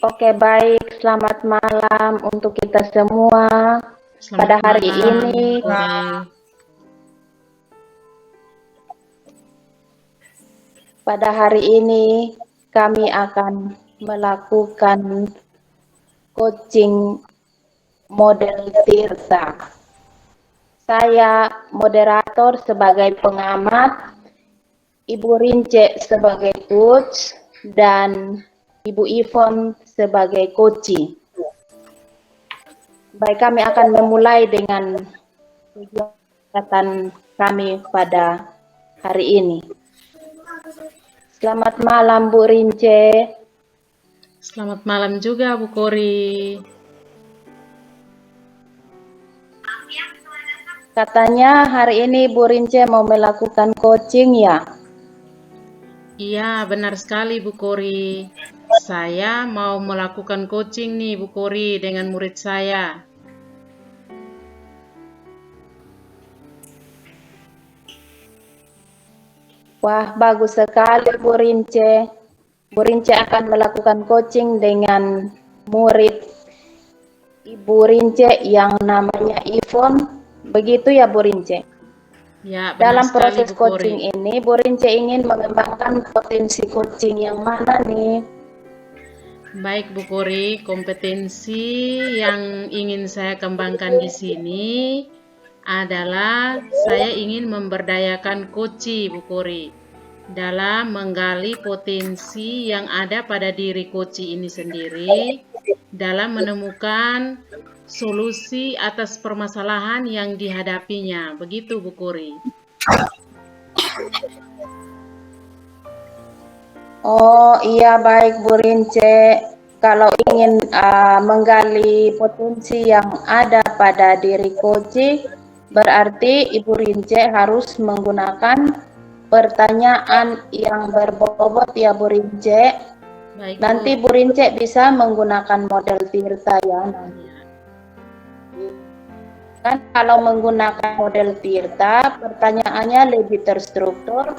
Oke, baik. Selamat malam untuk kita semua. Selamat Pada hari malam, ini, Bu Kore. kami akan melakukan coaching model Tirta. Saya moderator sebagai pengamat, Ibu Rince sebagai coach, dan Ibu Ivon sebagai coaching. Baik, kami akan memulai dengan kegiatan kami pada hari ini. Selamat malam, Bu Rince. Selamat malam juga, Bu Kori. Katanya hari ini Bu Rince mau melakukan coaching ya? Iya, benar sekali, Bu Kori. Saya mau melakukan coaching nih, Bu Kori, dengan murid saya. Wah, bagus sekali Bu Rince. Bu Rince akan melakukan coaching dengan murid Ibu Rince yang namanya Ivon. Begitu ya Bu Rince? Ya, benar Dalam sekali, proses Bu coaching Kori. ini, Bu Rince ingin mengembangkan potensi coaching yang mana nih? Baik, Bu Kori, kompetensi yang ingin saya kembangkan di sini adalah saya ingin memberdayakan koci, Bu Kori, dalam menggali potensi yang ada pada diri koci ini sendiri, dalam menemukan solusi atas permasalahan yang dihadapinya. Begitu, Bu Kori. Oh iya, baik Bu Rince. Kalau ingin menggali potensi yang ada pada diri coach, berarti Ibu Rince harus menggunakan pertanyaan yang berbobot ya Bu Rince. Baik, Nanti Bu. Bu Rince bisa menggunakan model Tirta ya. Kan kalau menggunakan model Tirta, pertanyaannya lebih terstruktur.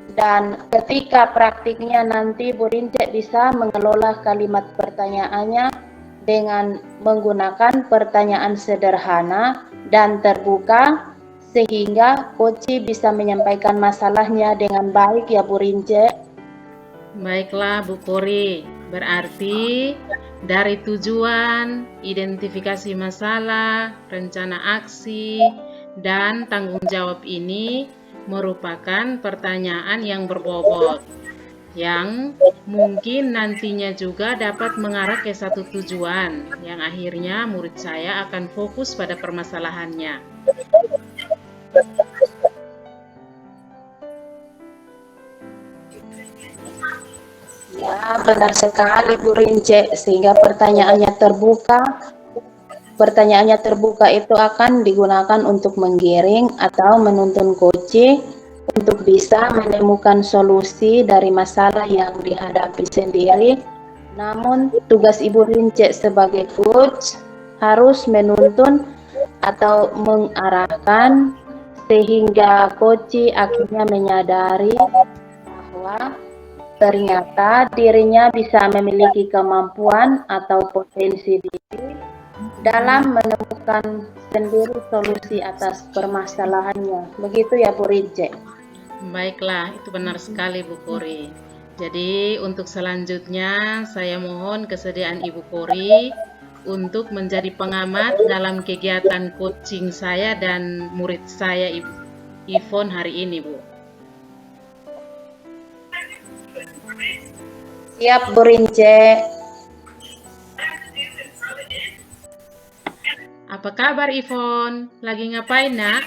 Dan ketika praktiknya nanti Bu Rince bisa mengelola kalimat pertanyaannya dengan menggunakan pertanyaan sederhana dan terbuka sehingga coach bisa menyampaikan masalahnya dengan baik ya Bu Rince. Baiklah, Bu Kori. Berarti dari tujuan, identifikasi masalah, rencana aksi, dan tanggung jawab ini merupakan pertanyaan yang berbobot, yang mungkin nantinya juga dapat mengarah ke satu tujuan, yang akhirnya murid saya akan fokus pada permasalahannya. Ya, benar sekali Bu Rince, sehingga pertanyaannya terbuka itu akan digunakan untuk menggiring atau menuntun coach untuk bisa menemukan solusi dari masalah yang dihadapi sendiri. Namun tugas Ibu Rince sebagai coach harus menuntun atau mengarahkan sehingga coach akhirnya menyadari bahwa ternyata dirinya bisa memiliki kemampuan atau potensi diri dalam menemukan sendiri solusi atas permasalahannya. Begitu ya Bu Rince. Baiklah, itu benar sekali Bu Kori. Jadi untuk selanjutnya saya mohon kesediaan Ibu Kori untuk menjadi pengamat dalam kegiatan coaching saya dan murid saya Ibu Ivon hari ini, Bu. Siap Bu Rince. Apa kabar Ivon? Lagi ngapain, Nak?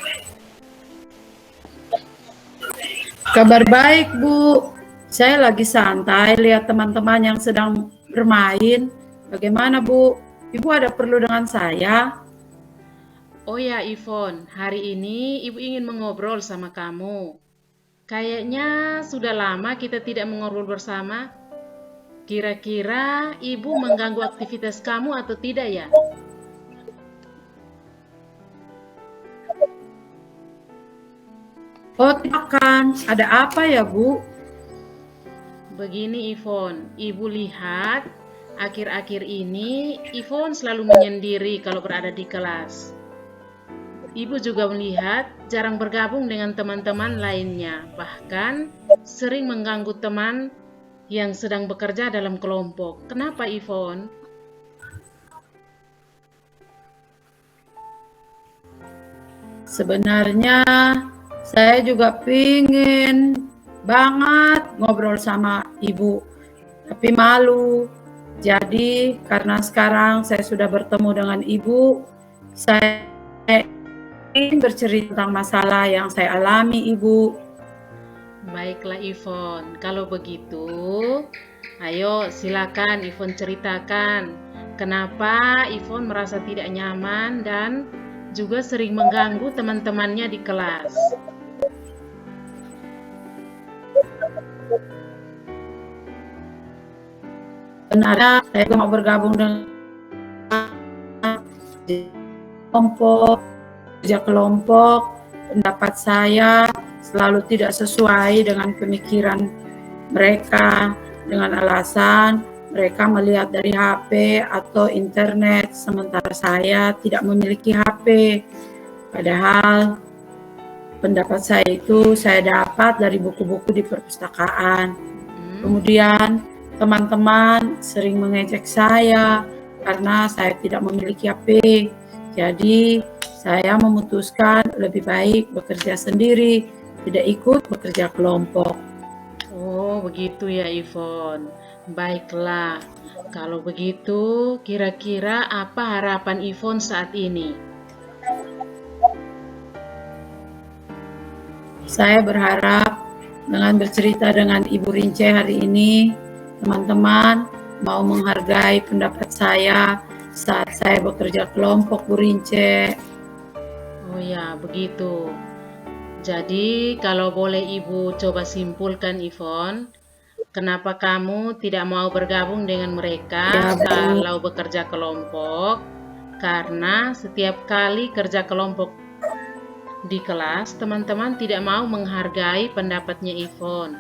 Kabar baik, Bu. Saya lagi santai lihat teman-teman yang sedang bermain. Bagaimana, Bu? Ibu ada perlu dengan saya? Oh ya, Ivon, hari ini Ibu ingin mengobrol sama kamu. Kayaknya sudah lama kita tidak mengobrol bersama. Kira-kira Ibu mengganggu aktivitas kamu atau tidak ya? Oh, tidak kan. Ada apa ya, Bu? Begini Ivon, Ibu lihat akhir-akhir ini Ivon selalu menyendiri kalau berada di kelas. Ibu juga melihat jarang bergabung dengan teman-teman lainnya, bahkan sering mengganggu teman yang sedang bekerja dalam kelompok. Kenapa, Ivon? Sebenarnya saya juga pingin banget ngobrol sama ibu, tapi malu. Jadi karena sekarang saya sudah bertemu dengan ibu, saya ingin bercerita tentang masalah yang saya alami, ibu. Baiklah, Ivon. Kalau begitu, ayo silakan Ivon ceritakan kenapa Ivon merasa tidak nyaman dan juga sering mengganggu teman-temannya di kelas. Sebenarnya saya mau bergabung dengan kelompok, kerja kelompok. Pendapat saya selalu tidak sesuai dengan pemikiran mereka, dengan alasan mereka melihat dari HP atau internet, sementara saya tidak memiliki HP. Padahal pendapat saya itu saya dapat dari buku-buku di perpustakaan. Kemudian teman-teman sering mengejek saya karena saya tidak memiliki HP. Jadi saya memutuskan lebih baik bekerja sendiri, tidak ikut bekerja kelompok. Oh, begitu ya, Ivon. Baiklah, kalau begitu, kira-kira apa harapan Ivon saat ini? Saya berharap dengan bercerita dengan Ibu Rince hari ini, teman-teman mau menghargai pendapat saya saat saya bekerja kelompok, Bu Rince. Oh ya, begitu. Jadi, kalau boleh Ibu coba simpulkan, Ivon, kenapa kamu tidak mau bergabung dengan mereka Ya, Bu. kalau bekerja kelompok? Karena setiap kali kerja kelompok di kelas, teman-teman tidak mau menghargai pendapatnya Ivon.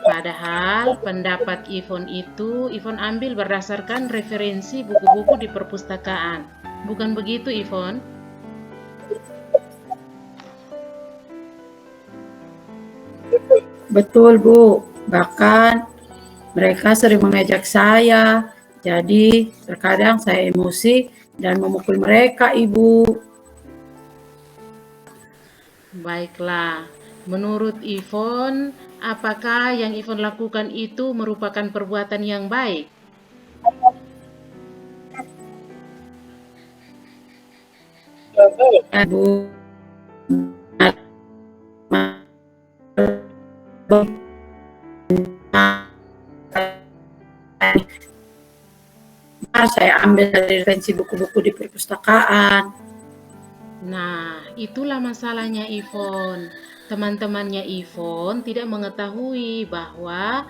Padahal pendapat Ivon itu Ivon ambil berdasarkan referensi buku-buku di perpustakaan. Bukan begitu, Ivon? Betul, Bu. Bahkan mereka sering mengejek saya. Jadi terkadang saya emosi dan memukul mereka, Ibu. Baiklah, menurut Ivon, apakah yang Ivon lakukan itu merupakan perbuatan yang baik? Bu, saya ambil dari referensi buku-buku di perpustakaan. Nah, itulah masalahnya Ivon. Teman-temannya Ivon tidak mengetahui bahwa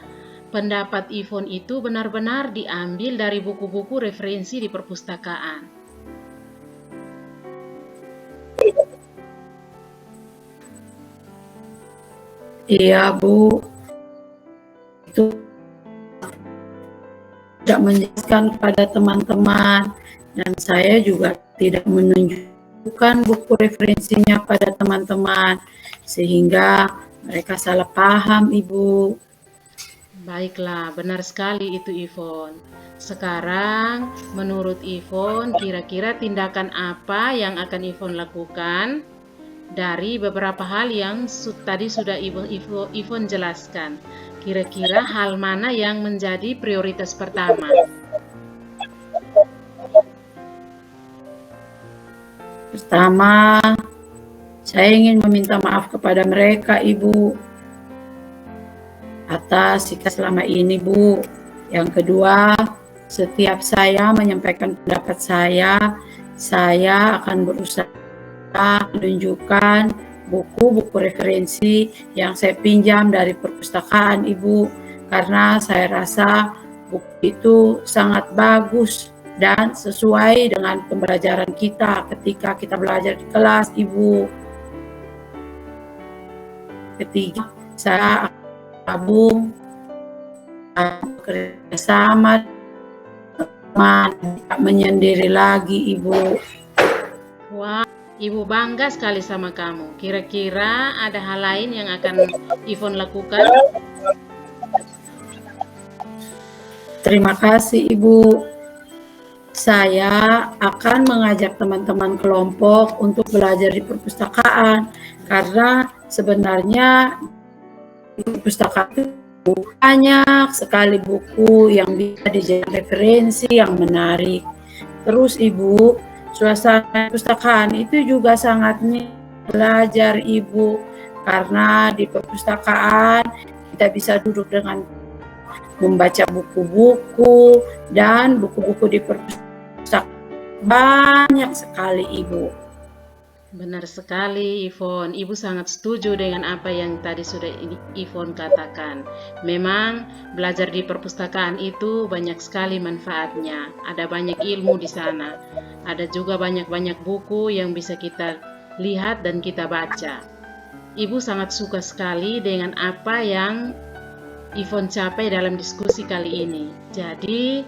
pendapat Ivon itu benar-benar diambil dari buku-buku referensi di perpustakaan. Iya, Bu. Itu tidak menjelaskan kepada teman-teman dan saya juga tidak menunjukkan buku referensinya pada teman-teman sehingga mereka salah paham, Ibu. Baiklah, benar sekali itu Ivon. Sekarang, menurut Ivon, kira-kira tindakan apa yang akan Ivon lakukan dari beberapa hal yang tadi sudah Ivon jelaskan? Kira-kira hal mana yang menjadi prioritas pertama? Pertama, saya ingin meminta maaf kepada mereka, Ibu, atas sikap selama ini, Bu. Yang kedua, setiap saya menyampaikan pendapat saya akan berusaha menunjukkan buku-buku referensi yang saya pinjam dari perpustakaan, Ibu, karena saya rasa buku itu sangat bagus dan sesuai dengan pembelajaran kita ketika kita belajar di kelas, Ibu. Ketiga, saya gabung bekerjasama tidak menyendiri lagi, Ibu. Wah, Ibu bangga sekali sama kamu. Kira-kira ada hal lain yang akan Ivon lakukan? Terima kasih, Ibu. Saya akan mengajak teman-teman kelompok untuk belajar di perpustakaan, karena sebenarnya di perpustakaan itu banyak sekali buku yang bisa dijadikan referensi yang menarik. Terus Ibu, suasana perpustakaan itu juga sangat belajar, Ibu, karena di perpustakaan kita bisa duduk dengan membaca buku-buku, dan buku-buku di perpustakaan banyak sekali, Ibu. Benar sekali, Ivon. Ibu sangat setuju dengan apa yang tadi sudah Ivon katakan. Memang belajar di perpustakaan itu banyak sekali manfaatnya. Ada banyak ilmu di sana. Ada juga banyak-banyak buku yang bisa kita lihat dan kita baca. Ibu sangat suka sekali dengan apa yang Ivon capai dalam diskusi kali ini. Jadi,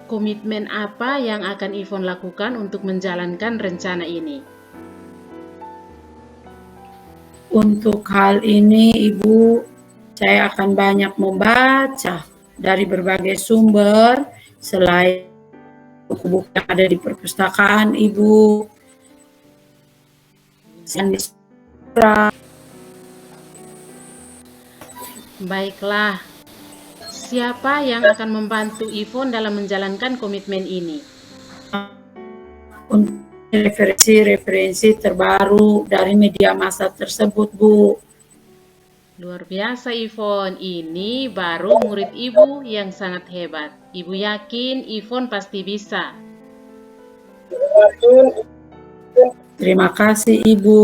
komitmen apa yang akan Ivon lakukan untuk menjalankan rencana ini? Untuk hal ini, Ibu, saya akan banyak membaca dari berbagai sumber selain buku-buku yang ada di perpustakaan, Ibu. Baiklah, siapa yang akan membantu Ivon dalam menjalankan komitmen ini? Untuk referensi terbaru dari media massa tersebut, Bu. Luar biasa, Ivon. Ini baru murid Ibu yang sangat hebat. Ibu yakin Ivon pasti bisa. Terima kasih, Ibu.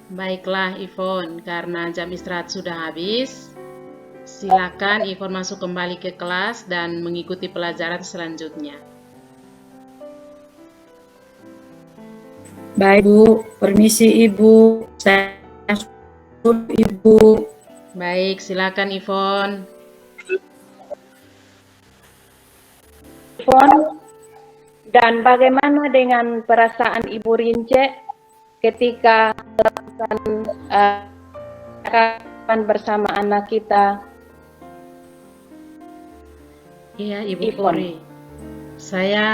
Baiklah, Ivon, karena jam istirahat sudah habis, silakan Ivon masuk kembali ke kelas dan mengikuti pelajaran selanjutnya. Baik, Bu. Permisi, Ibu. Saya Ibu. Baik, silakan Ivon. Ivon, dan bagaimana dengan perasaan Ibu Rince ketika melakukan kapan bersama anak kita? Iya, Ibu Ivon. Kori. Saya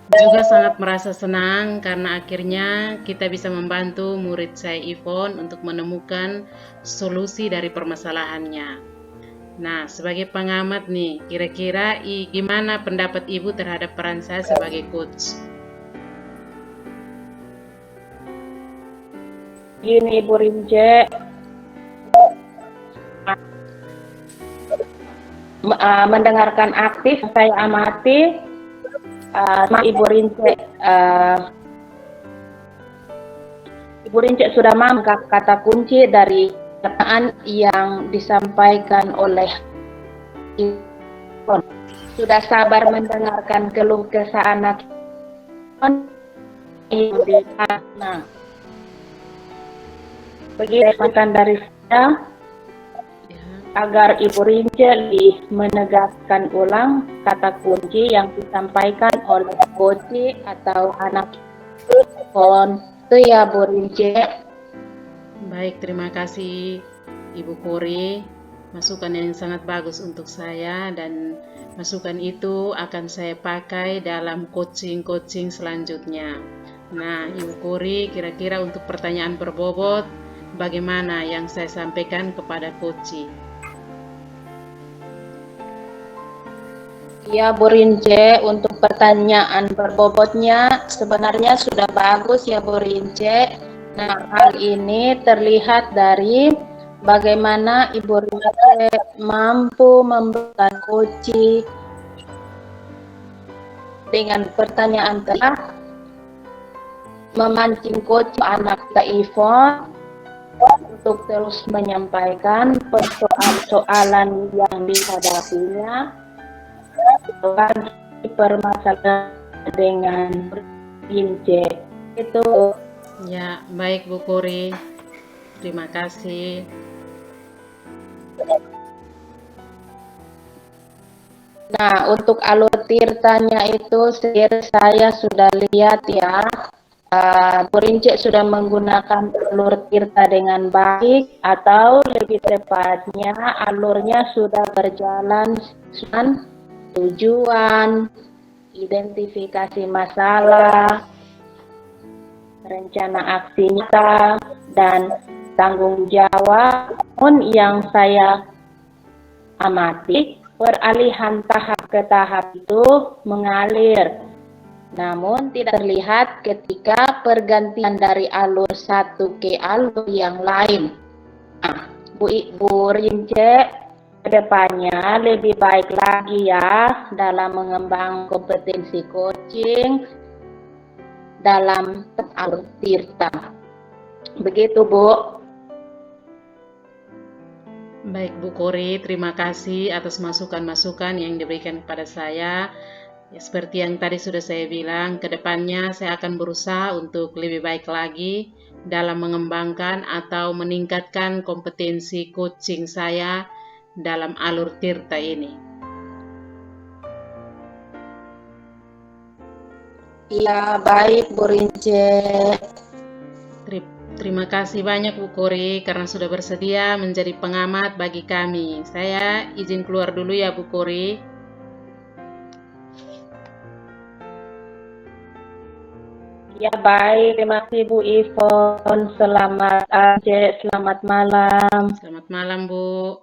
juga sangat merasa senang karena akhirnya kita bisa membantu murid saya Ivon untuk menemukan solusi dari permasalahannya. Nah, sebagai pengamat nih, kira-kira gimana pendapat Ibu terhadap peran saya sebagai coach? Gini, Ibu Rince, mendengarkan aktif saya amati. Ibu Rince sudah menangkap kata kunci dari pertanyaan yang disampaikan oleh Ivon. Sudah sabar mendengarkan keluh kesah anak yang di sana. Begitu makan dari saya, agar Ibu Rince lebih menegaskan ulang kata kunci yang disampaikan oleh coach atau anak Ivon. Itu ya, Bu Rince. Baik, terima kasih Ibu Kori. Masukan yang sangat bagus untuk saya, dan masukan itu akan saya pakai dalam coaching-coaching selanjutnya. Nah, Ibu Kori, kira-kira untuk pertanyaan berbobot, bagaimana yang saya sampaikan kepada coach? Ya, Bu Rince, untuk pertanyaan berbobotnya sebenarnya sudah bagus ya, Bu Rince. Nah, hal ini terlihat dari bagaimana Ibu Rince mampu memberikan coach dengan pertanyaan telah memancing coach anak kita Ivon untuk terus menyampaikan persoalan-soalan yang dihadapinya, permasalahan dengan Rince. Itu. Ya, baik Bu Kori. Terima kasih. Nah, untuk alur tirtanya itu saya sudah lihat ya, Bu Rince sudah menggunakan alur tirta dengan baik, atau lebih tepatnya alurnya sudah berjalan dengan tujuan, identifikasi masalah, rencana aksi nyata, dan tanggung jawab. Namun yang saya amati, peralihan tahap ke tahap itu mengalir, namun tidak terlihat ketika pergantian dari alur satu ke alur yang lain. Nah, Bu Rince, kedepannya lebih baik lagi ya dalam mengembang kompetensi coaching dalam alur tirta. Begitu, Bu. Baik Bu Kori, terima kasih atas masukan-masukan yang diberikan kepada saya. Ya, seperti yang tadi sudah saya bilang, ke depannya saya akan berusaha untuk lebih baik lagi dalam mengembangkan atau meningkatkan kompetensi coaching saya dalam alur tirta ini. Ya, baik Bu Rince. Terima kasih banyak Bu Kori karena sudah bersedia menjadi pengamat bagi kami. Saya izin keluar dulu ya Bu Kori. Ya baik, terima kasih Bu Ivon. Selamat malam. Selamat malam Bu.